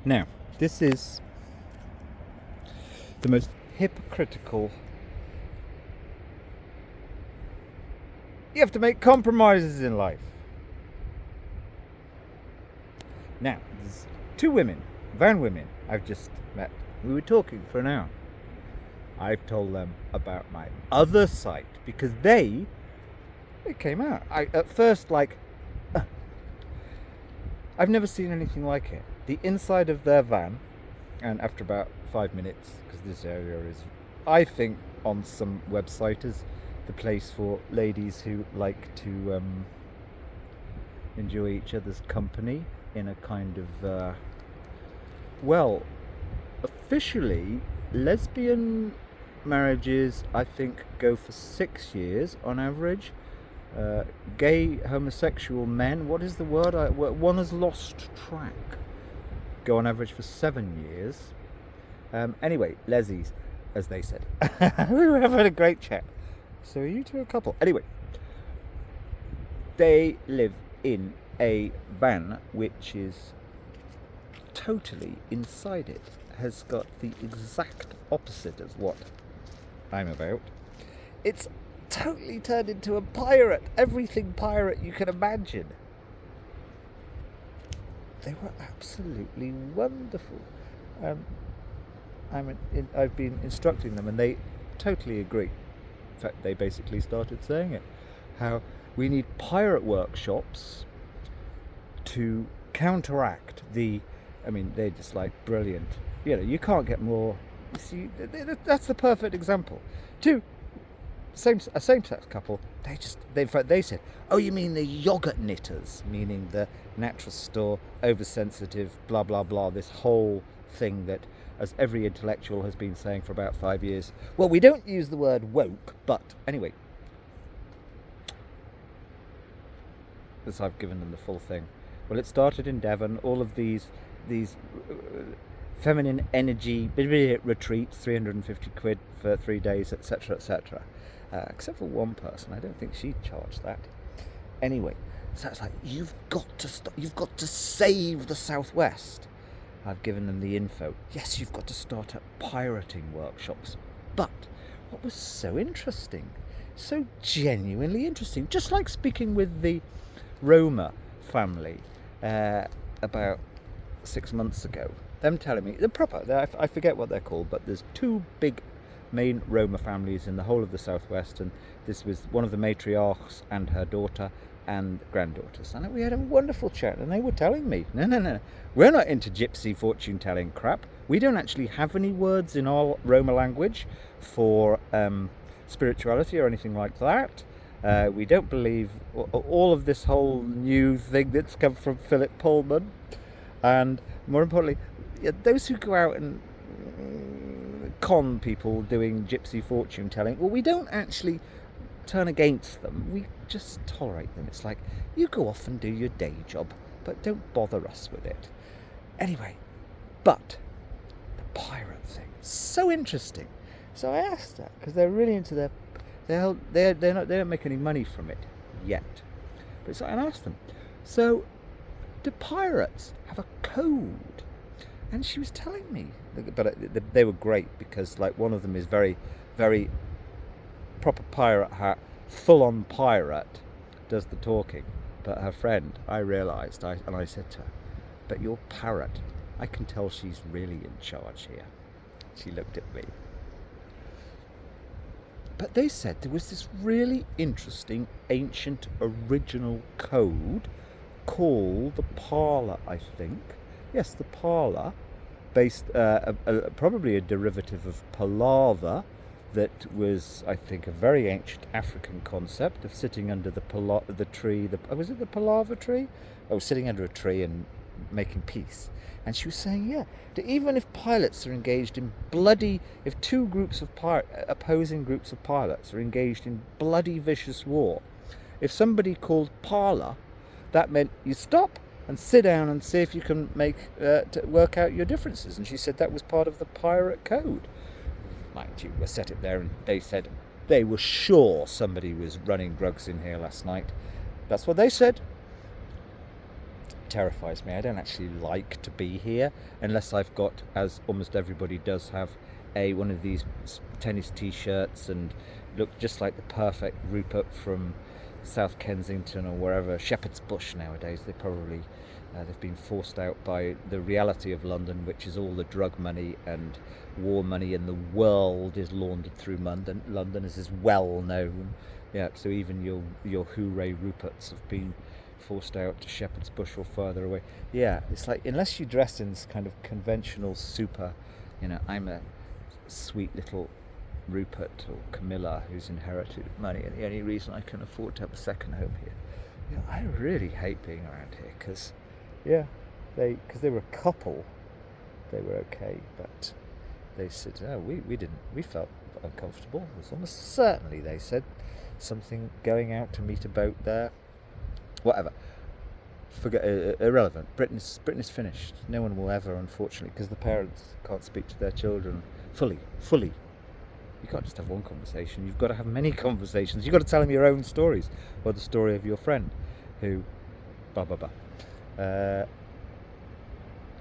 Now, this is the most hypocritical. You have to make compromises in life. Now, there's two women, van women, I've just met. We were talking for an hour. I've told them about my other site because it came out. At first, I've never seen anything like it. The inside of their van, and after about 5 minutes, because this area is, I think, on some website is the place for ladies who like to enjoy each other's company in a kind of, officially, lesbian marriages, I think, go for 6 years on average. Gay homosexual men, what is the word? One has lost track. Go on average for 7 years. Anyway, lesies, as they said. We were having a great chat. So are you two a couple? Anyway, they live in a van which is totally inside it has got the exact opposite of what I'm about. It's totally turned into a pirate, everything pirate you can imagine. They were absolutely wonderful. I've been instructing them and they totally agree. In fact, they basically started saying it. How we need pirate workshops to counteract they're just like brilliant. You can't get more. You see, that's the perfect example. A same-sex couple, they said, oh, you mean the yogurt knitters, meaning the natural store, oversensitive, blah, blah, blah, this whole thing that, as every intellectual has been saying for about 5 years, well, we don't use the word woke, but anyway, as I've given them the full thing. Well, it started in Devon, all of these feminine energy retreats, 350 quid for 3 days, etc., etc. Except for one person, I don't think she'd charge that. Anyway, so it's like, you've got to stop. You've got to save the Southwest. I've given them the info. Yes, you've got to start at pirating workshops. But what was so interesting, so genuinely interesting, just like speaking with the Roma family about 6 months ago, them telling me, I forget what they're called, but there's two big main Roma families in the whole of the Southwest, and this was one of the matriarchs and her daughter and granddaughters, and we had a wonderful chat, and they were telling me, no, we're not into gypsy fortune telling crap. We don't actually have any words in our Roma language for spirituality or anything like that. We don't believe all of this whole new thing that's come from Philip Pullman, and more importantly, those who go out and con people doing gypsy fortune telling, well, we don't actually turn against them, we just tolerate them. It's like, you go off and do your day job, but don't bother us with it. Anyway, but the pirate thing, so interesting. So I asked her, because they're really into they don't make any money from it yet. But so I asked them, so do pirates have a code? And she was telling me, but they were great, because like one of them is very, very proper pirate hat, full-on pirate, does the talking. But her friend, I realised, and I said to her, but your parrot, I can tell she's really in charge here. She looked at me. But they said there was this really interesting, ancient, original code called the Parler, I think. Yes, the Parler, based probably a derivative of palaver, that was, I think, a very ancient African concept of sitting under the tree. Was it the palaver tree? Oh, sitting under a tree and making peace. And she was saying, yeah, that even if pilots are engaged in if two groups of opposing groups of pilots are engaged in bloody, vicious war, if somebody called Parler, that meant you stop and sit down and see if you can work out your differences. And she said that was part of the pirate code. Mind you, we set it there, and they said they were sure somebody was running drugs in here last night. That's what they said. terrifies me. I don't actually like to be here unless I've got, as almost everybody does, have one of these tennis t-shirts and look just like the perfect Rupert from South Kensington or wherever. Shepherd's Bush nowadays, they've been forced out by the reality of London, which is all the drug money and war money in the world is laundered through London. London is well known. Yeah, so even your hooray Ruperts have been forced out to Shepherd's Bush or further away. Yeah, it's like, unless you dress in this kind of conventional super, I'm a sweet little Rupert or Camilla who's inherited money, and the only reason I can afford to have a second home here. Yeah, I really hate being around here because they were a couple, they were okay, but they said, oh, we felt uncomfortable. It was almost certainly, they said, something going out to meet a boat there. Whatever. Forget, irrelevant. Britain's finished. No one will ever, unfortunately, because the parents can't speak to their children fully. You can't just have one conversation. You've got to have many conversations. You've got to tell them your own stories, or the story of your friend who blah blah blah. Yeah,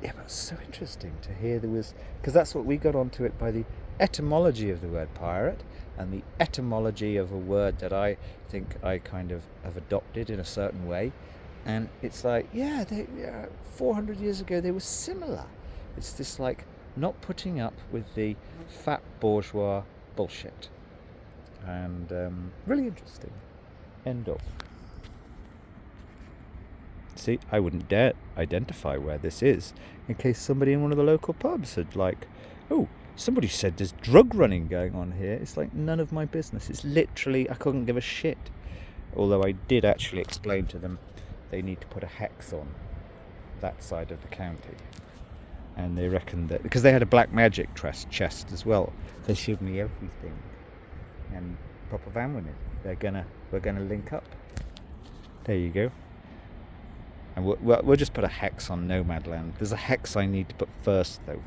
but it's so interesting to hear because that's what we got onto it by the etymology of the word pirate and the etymology of a word that I think I kind of have adopted in a certain way. And it's like, 400 years ago they were similar. It's this like not putting up with the fat bourgeois bullshit. And really interesting. End of. See, I wouldn't dare identify where this is in case somebody in one of the local pubs had like, oh, somebody said there's drug running going on here. It's like none of my business. It's literally, I couldn't give a shit. Although I did actually explain to them they need to put a hex on that side of the county. And they reckon that, because they had a black magic chest as well, they showed me everything. And proper van with it. We're gonna link up. There you go. And we'll just put a hex on Nomadland. There's a hex I need to put first though.